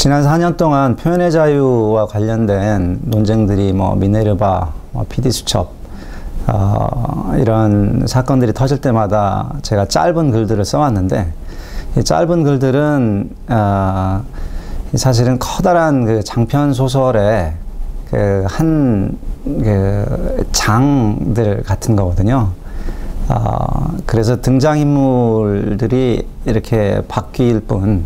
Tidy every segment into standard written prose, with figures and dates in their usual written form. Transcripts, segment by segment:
지난 4년 동안 표현의 자유와 관련된 논쟁들이 미네르바, PD수첩 이런 사건들이 터질 때마다 제가 짧은 글들을 써왔는데, 이 짧은 글들은 사실은 커다란 그 장편 소설의 장들 같은 거거든요. 그래서 등장인물들이 이렇게 바뀔 뿐,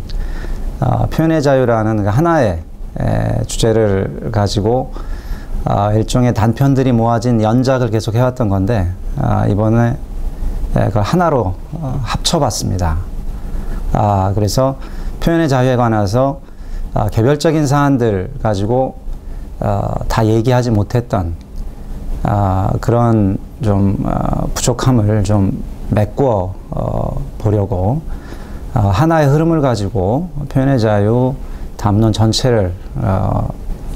표현의 자유라는 하나의 주제를 가지고 일종의 단편들이 모아진 연작을 계속 해왔던 건데, 이번에 그걸 하나로 합쳐봤습니다. 그래서 표현의 자유에 관해서 개별적인 사안들 가지고 다 얘기하지 못했던 그런 좀 부족함을 좀 메꾸어 보려고 하나의 흐름을 가지고 표현의 자유 담론 전체를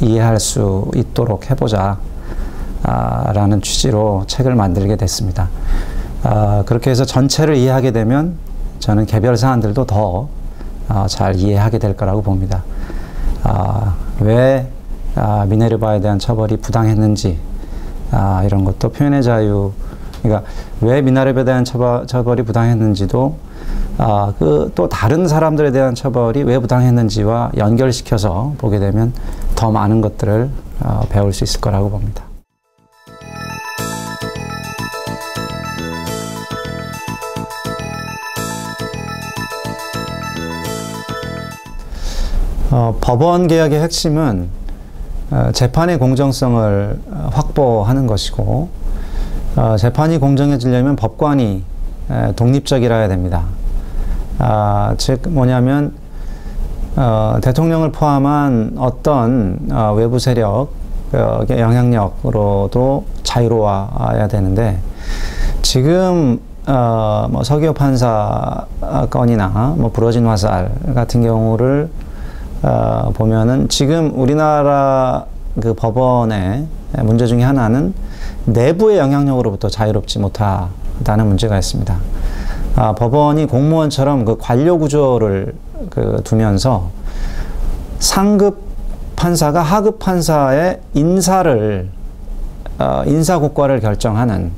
이해할 수 있도록 해보자 라는 취지로 책을 만들게 됐습니다. 그렇게 해서 전체를 이해하게 되면 저는 개별 사안들도 더 잘 이해하게 될 거라고 봅니다. 왜 미네르바에 대한 처벌이 부당했는지, 이런 것도 표현의 자유, 그러니까 왜 미네르바에 대한 처벌이 부당했는지도 또 다른 사람들에 대한 처벌이 왜 부당했는지와 연결시켜서 보게 되면 더 많은 것들을 배울 수 있을 거라고 봅니다. 법원 개혁의 핵심은 재판의 공정성을 확보하는 것이고, 재판이 공정해지려면 법관이 독립적이라야 됩니다. 즉 뭐냐면 대통령을 포함한 어떤 외부 세력 영향력으로도 자유로워야 되는데, 지금 서기호 판사 건이나 부러진 화살 같은 경우를 보면은 지금 우리나라 그 법원의 문제 중에 하나는 내부의 영향력으로부터 자유롭지 못하다는 문제가 있습니다. 법원이 공무원처럼 그 관료 구조를 두면서 상급 판사가 하급 판사의 인사를 인사고과를 결정하는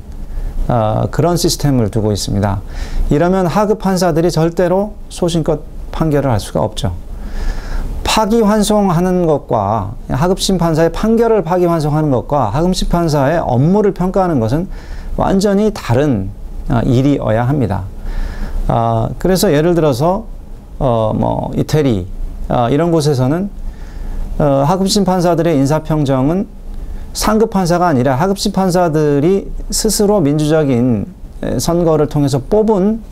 그런 시스템을 두고 있습니다. 이러면 하급 판사들이 절대로 소신껏 판결을 할 수가 없죠. 파기환송하는 것과 하급심 판사의 판결을 파기환송하는 것과 하급심 판사의 업무를 평가하는 것은 완전히 다른 일이어야 합니다. 그래서 예를 들어서 이태리 이런 곳에서는 하급심 판사들의 인사평정은 상급 판사가 아니라 하급심 판사들이 스스로 민주적인 선거를 통해서 뽑은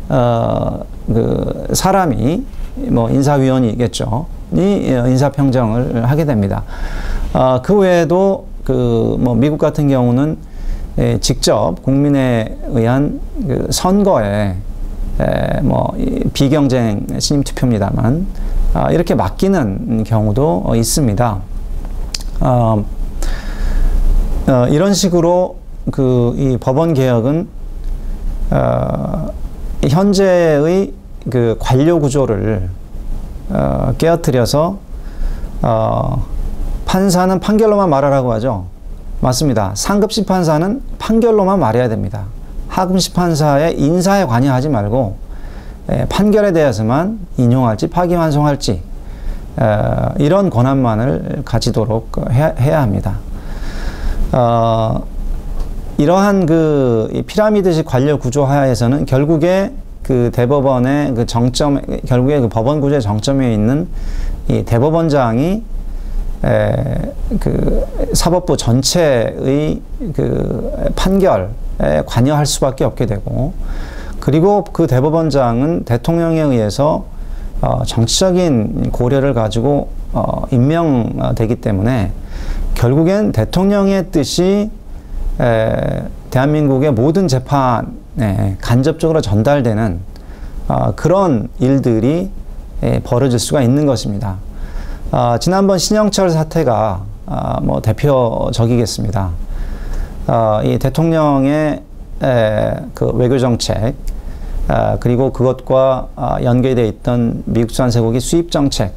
그 사람이 인사위원이겠죠. 인사평정을 하게 됩니다. 그 외에도 미국 같은 경우는 직접 국민에 의한 그 선거에 비경쟁 신임투표입니다만 이렇게 맡기는 경우도 있습니다. 이런 식으로 이 법원 개혁은 현재의 그 관료 구조를 깨어뜨려서 판사는 판결로만 말하라고 하죠. 맞습니다. 상급심 판사는 판결로만 말해야 됩니다. 하급심 판사의 인사에 관여하지 말고 판결에 대해서만 인용할지 파기환송할지 이런 권한만을 가지도록 해야 합니다. 이러한 그 피라미드식 관료 구조 하에서는 결국에 그 대법원의 그 정점, 결국에 그 법원 구조의 정점에 있는 이 대법원장이 그 사법부 전체의 그 판결에 관여할 수밖에 없게 되고, 그리고 그 대법원장은 대통령에 의해서 정치적인 고려를 가지고 임명되기 때문에 결국엔 대통령의 뜻이 대한민국의 모든 재판에 간접적으로 전달되는 그런 일들이 벌어질 수가 있는 것입니다. 지난번 신영철 사태가 대표적이겠습니다. 이 대통령의 그 외교정책, 그리고 그것과 연계되어 있던 미국산 쇠고기 수입정책,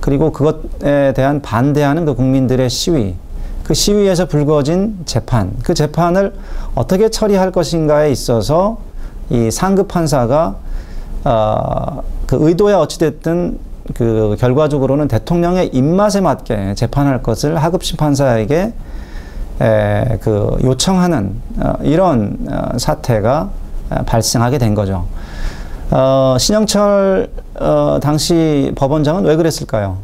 그리고 그것에 대한 반대하는 그 국민들의 시위, 그 시위에서 불거진 재판, 그 재판을 어떻게 처리할 것인가에 있어서 이 상급 판사가 그 의도야 어찌됐든 그 결과적으로는 대통령의 입맛에 맞게 재판할 것을 하급심 판사에게 그 요청하는 이런 사태가 발생하게 된 거죠. 신영철 당시 법원장은 왜 그랬을까요?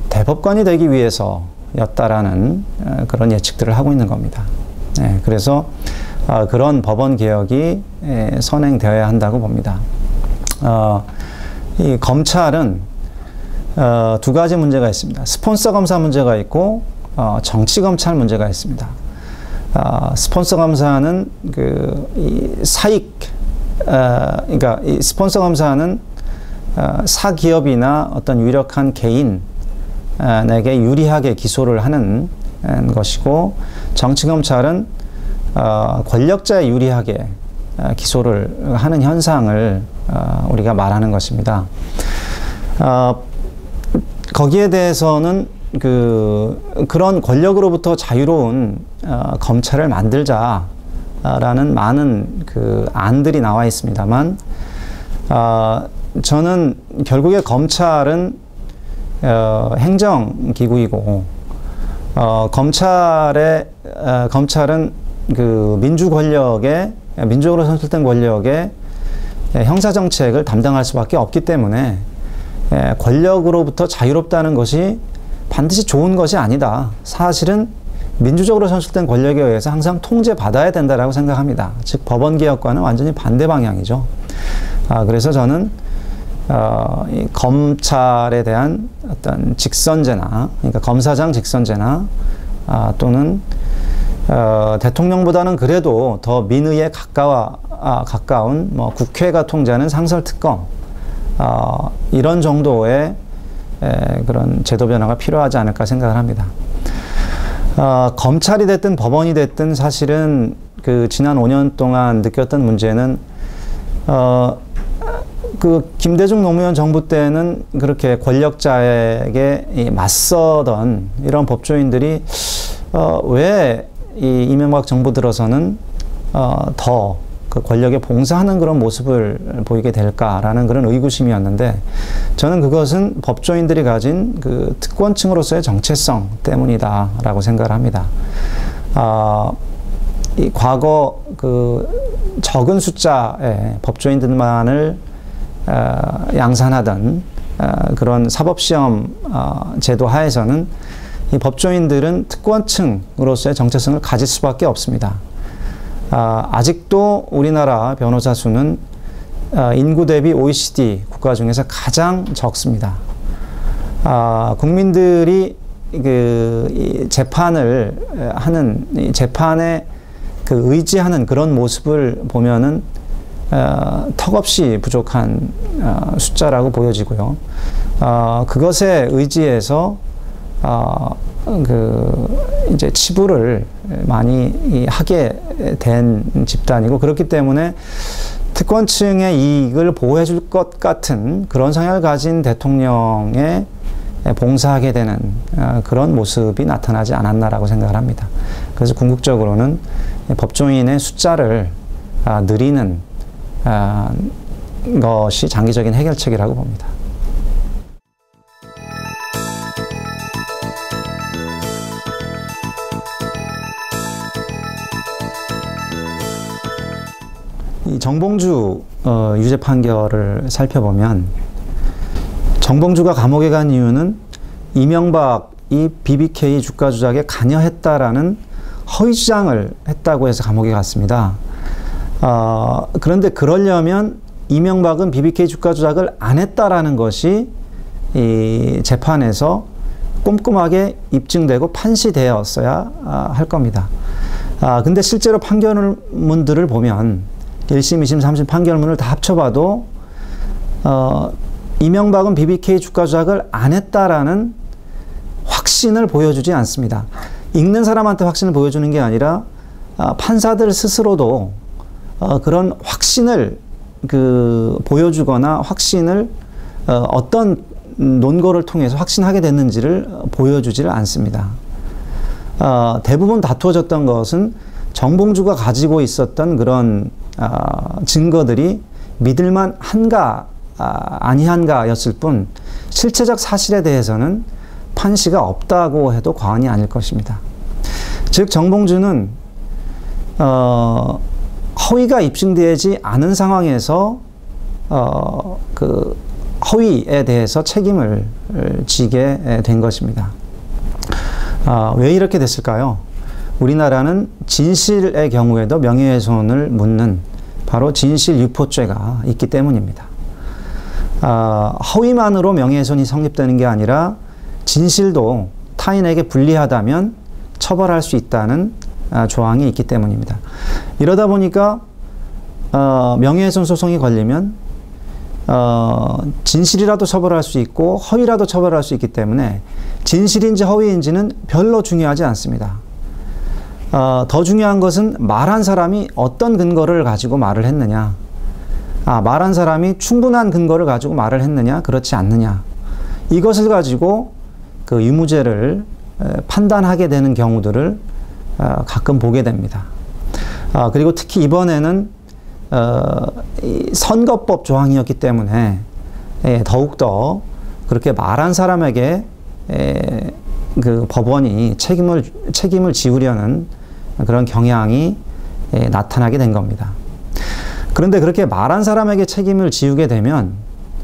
대법관이 되기 위해서였다라는 그런 예측들을 하고 있는 겁니다. 그래서 그런 법원 개혁이 선행되어야 한다고 봅니다. 이 검찰은 두 가지 문제가 있습니다. 스폰서 검사 문제가 있고 정치 검찰 문제가 있습니다. 스폰서 검사는 이 사익, 그러니까 이 스폰서 검사는 사기업이나 어떤 유력한 개인에게 유리하게 기소를 하는 것이고, 정치 검찰은 권력자에 유리하게 기소를 하는 현상을 우리가 말하는 것입니다. 거기에 대해서는 그런 권력으로부터 자유로운 검찰을 만들자라는 많은 안들이 나와 있습니다만, 저는 결국에 검찰은 행정기구이고, 검찰은 민주 권력의, 민주적으로 선출된 권력의 형사정책을 담당할 수밖에 없기 때문에 권력으로부터 자유롭다는 것이 반드시 좋은 것이 아니다. 사실은 민주적으로 선출된 권력에 의해서 항상 통제받아야 된다라고 생각합니다. 즉 법원개혁과는 완전히 반대 방향이죠. 그래서 저는 이 검찰에 대한 어떤 직선제나, 그러니까 검사장 직선제나 또는 대통령보다는 그래도 더 민의에 가까운 국회가 통제하는 상설특검, 이런 정도의 그런 제도 변화가 필요하지 않을까 생각을 합니다. 검찰이 됐든 법원이 됐든 사실은 지난 5년 동안 느꼈던 문제는 김대중 노무현 정부 때는 그렇게 권력자에게 맞서던 이런 법조인들이 왜 이 이명박 정부 들어서는 더 그 권력에 봉사하는 그런 모습을 보이게 될까라는 그런 의구심이었는데, 저는 그것은 법조인들이 가진 그 특권층으로서의 정체성 때문이다라고 생각을 합니다. 이 과거 적은 숫자의 법조인들만을 양산하던 그런 사법시험 제도 하에서는 이 법조인들은 특권층으로서의 정체성을 가질 수밖에 없습니다. 아직도 우리나라 변호사 수는 인구 대비 OECD 국가 중에서 가장 적습니다. 국민들이 이 재판을 하는, 이 재판에 의지하는 그런 모습을 보면은 턱없이 부족한 숫자라고 보여지고요. 그것에 의지해서 이제 치부를 많이 하게 된 집단이고, 그렇기 때문에 특권층의 이익을 보호해 줄 것 같은 그런 성향을 가진 대통령에 봉사하게 되는 그런 모습이 나타나지 않았나라고 생각을 합니다. 그래서 궁극적으로는 법조인의 숫자를 늘리는 것이 장기적인 해결책이라고 봅니다. 이 정봉주 유죄 판결을 살펴보면, 정봉주가 감옥에 간 이유는 이명박이 BBK 주가 조작에 관여했다라는 허위 주장을 했다고 해서 감옥에 갔습니다. 그런데 그러려면 이명박은 BBK 주가 조작을 안 했다라는 것이 이 재판에서 꼼꼼하게 입증되고 판시되었어야 할 겁니다. 근데 실제로 판결문들을 보면 1심, 2심, 3심 판결문을 다 합쳐봐도 이명박은 BBK 주가 조작을 안 했다라는 확신을 보여주지 않습니다. 읽는 사람한테 확신을 보여주는 게 아니라 판사들 스스로도 그런 확신을 보여주거나 확신을 어떤 논거를 통해서 확신하게 됐는지를 보여주지를 않습니다. 대부분 다투어졌던 것은 정봉주가 가지고 있었던 그런 증거들이 믿을만 한가 아니한가였을 뿐 실체적 사실에 대해서는 판시가 없다고 해도 과언이 아닐 것입니다. 즉 정봉주는 허위가 입증되지 않은 상황에서 그 허위에 대해서 책임을 지게 된 것입니다. 왜 이렇게 됐을까요? 우리나라는 진실의 경우에도 명예훼손을 묻는 바로 진실유포죄가 있기 때문입니다. 허위만으로 명예훼손이 성립되는 게 아니라 진실도 타인에게 불리하다면 처벌할 수 있다는 조항이 있기 때문입니다. 이러다 보니까 명예훼손 소송이 걸리면 진실이라도 처벌할 수 있고 허위라도 처벌할 수 있기 때문에 진실인지 허위인지는 별로 중요하지 않습니다. 더 중요한 것은 말한 사람이 어떤 근거를 가지고 말을 했느냐, 말한 사람이 충분한 근거를 가지고 말을 했느냐 그렇지 않느냐, 이것을 가지고 그 유무죄를 판단하게 되는 경우들을 가끔 보게 됩니다. 그리고 특히 이번에는 선거법 조항이었기 때문에 더욱더 그렇게 말한 사람에게 그 법원이 책임을 지우려는 그런 경향이 나타나게 된 겁니다. 그런데 그렇게 말한 사람에게 책임을 지우게 되면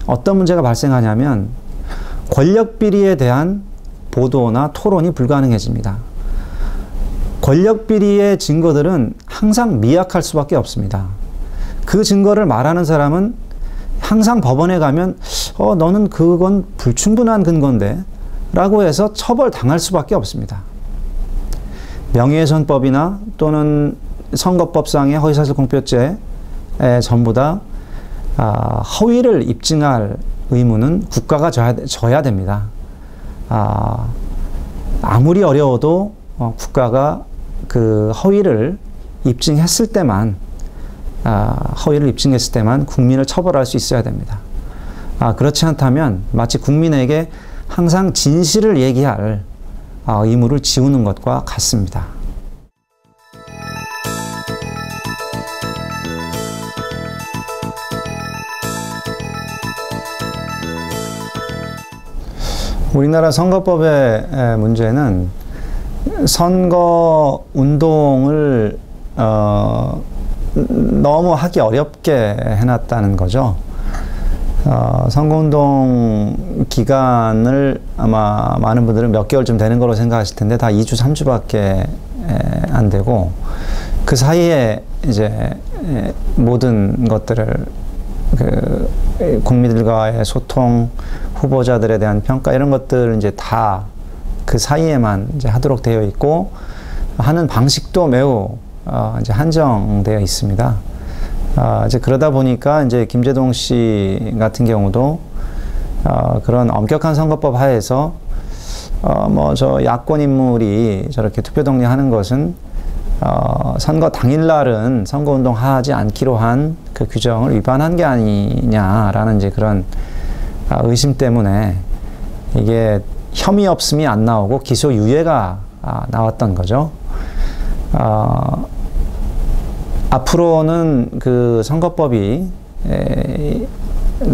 어떤 문제가 발생하냐면 권력 비리에 대한 보도나 토론이 불가능해집니다. 권력 비리의 증거들은 항상 미약할 수밖에 없습니다. 그 증거를 말하는 사람은 항상 법원에 가면 너는 그건 불충분한 근거인데 라고 해서 처벌당할 수밖에 없습니다. 명예훼손법이나 또는 선거법상의 허위사실 공표죄 전부 다 허위를 입증할 의무는 국가가 져야 됩니다. 아무리 어려워도 국가가 그 허위를 입증했을 때만 국민을 처벌할 수 있어야 됩니다. 그렇지 않다면 마치 국민에게 항상 진실을 얘기할 의무를 지우는 것과 같습니다. 우리나라 선거법의 문제는 선거 운동을 너무 하기 어렵게 해놨다는 거죠. 선거운동 기간을 아마 많은 분들은 몇 개월쯤 되는 걸로 생각하실 텐데 다 2주, 3주밖에 안 되고 그 사이에 이제 모든 것들을 국민들과의 소통, 후보자들에 대한 평가 이런 것들을 이제 다 그 사이에만 이제 하도록 되어 있고 하는 방식도 매우 이제 한정되어 있습니다. 이제 그러다 보니까 이제 김재동 씨 같은 경우도 그런 엄격한 선거법 하에서 저 야권 인물이 저렇게 투표 동의하는 것은 선거 당일날은 선거운동 하지 않기로 한 그 규정을 위반한 게 아니냐라는 이제 그런 의심 때문에 이게 혐의 없음이 안 나오고 기소 유예가 나왔던 거죠. 앞으로는 그 선거법이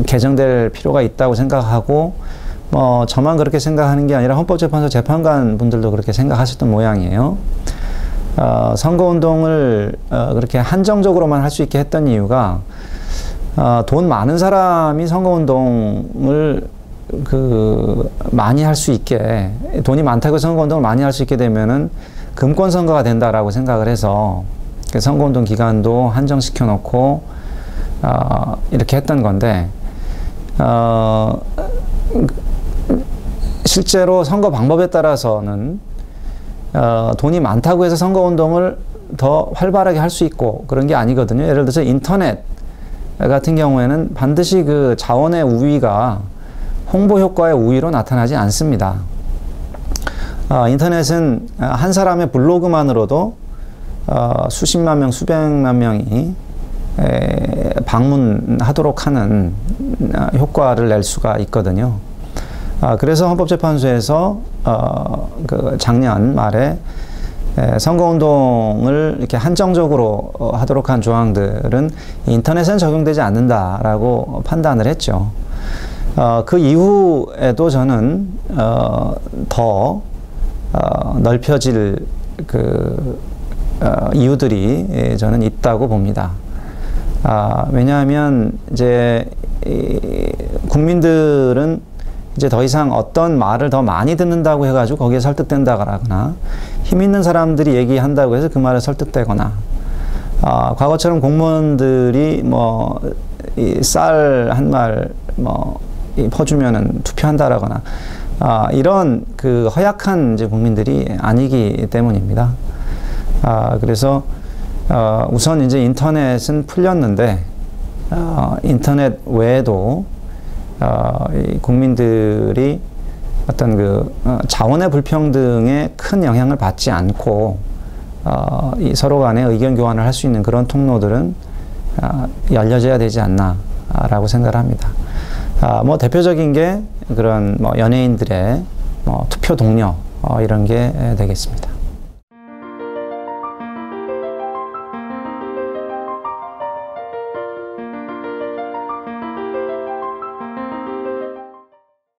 개정될 필요가 있다고 생각하고 저만 그렇게 생각하는 게 아니라 헌법재판소 재판관 분들도 그렇게 생각하셨던 모양이에요. 선거운동을 그렇게 한정적으로만 할 수 있게 했던 이유가 돈 많은 사람이 선거운동을 많이 할 수 있게, 돈이 많다고 선거운동을 많이 할 수 있게 되면은 금권선거가 된다라고 생각을 해서 선거운동 기간도 한정시켜 놓고 이렇게 했던 건데 실제로 선거 방법에 따라서는 돈이 많다고 해서 선거운동을 더 활발하게 할 수 있고 그런 게 아니거든요. 예를 들어서 인터넷 같은 경우에는 반드시 그 자원의 우위가 홍보 효과의 우위로 나타나지 않습니다. 인터넷은 한 사람의 블로그만으로도 수십만 명, 수백만 명이 방문하도록 하는 효과를 낼 수가 있거든요. 그래서 헌법재판소에서 그 작년 말에 선거운동을 이렇게 한정적으로 하도록 한 조항들은 인터넷엔 적용되지 않는다라고 판단을 했죠. 그 이후에도 저는 더 넓혀질 그 이유들이 저는 있다고 봅니다. 왜냐하면 이제 국민들은 이제 더 이상 어떤 말을 더 많이 듣는다고 해가지고 거기에 설득된다거나 힘 있는 사람들이 얘기한다고 해서 그 말에 설득되거나 과거처럼 공무원들이 뭐 쌀 한 말 뭐 퍼주면은 투표한다라거나 이런 그 허약한 이제 국민들이 아니기 때문입니다. 그래서 우선 이제 인터넷은 풀렸는데 인터넷 외에도 이 국민들이 어떤 그 자원의 불평등에 큰 영향을 받지 않고 이 서로 간에 의견 교환을 할 수 있는 그런 통로들은 열려져야 되지 않나라고 생각을 합니다. 뭐 대표적인 게 그런 뭐 연예인들의 뭐 투표 동료 이런 게 되겠습니다.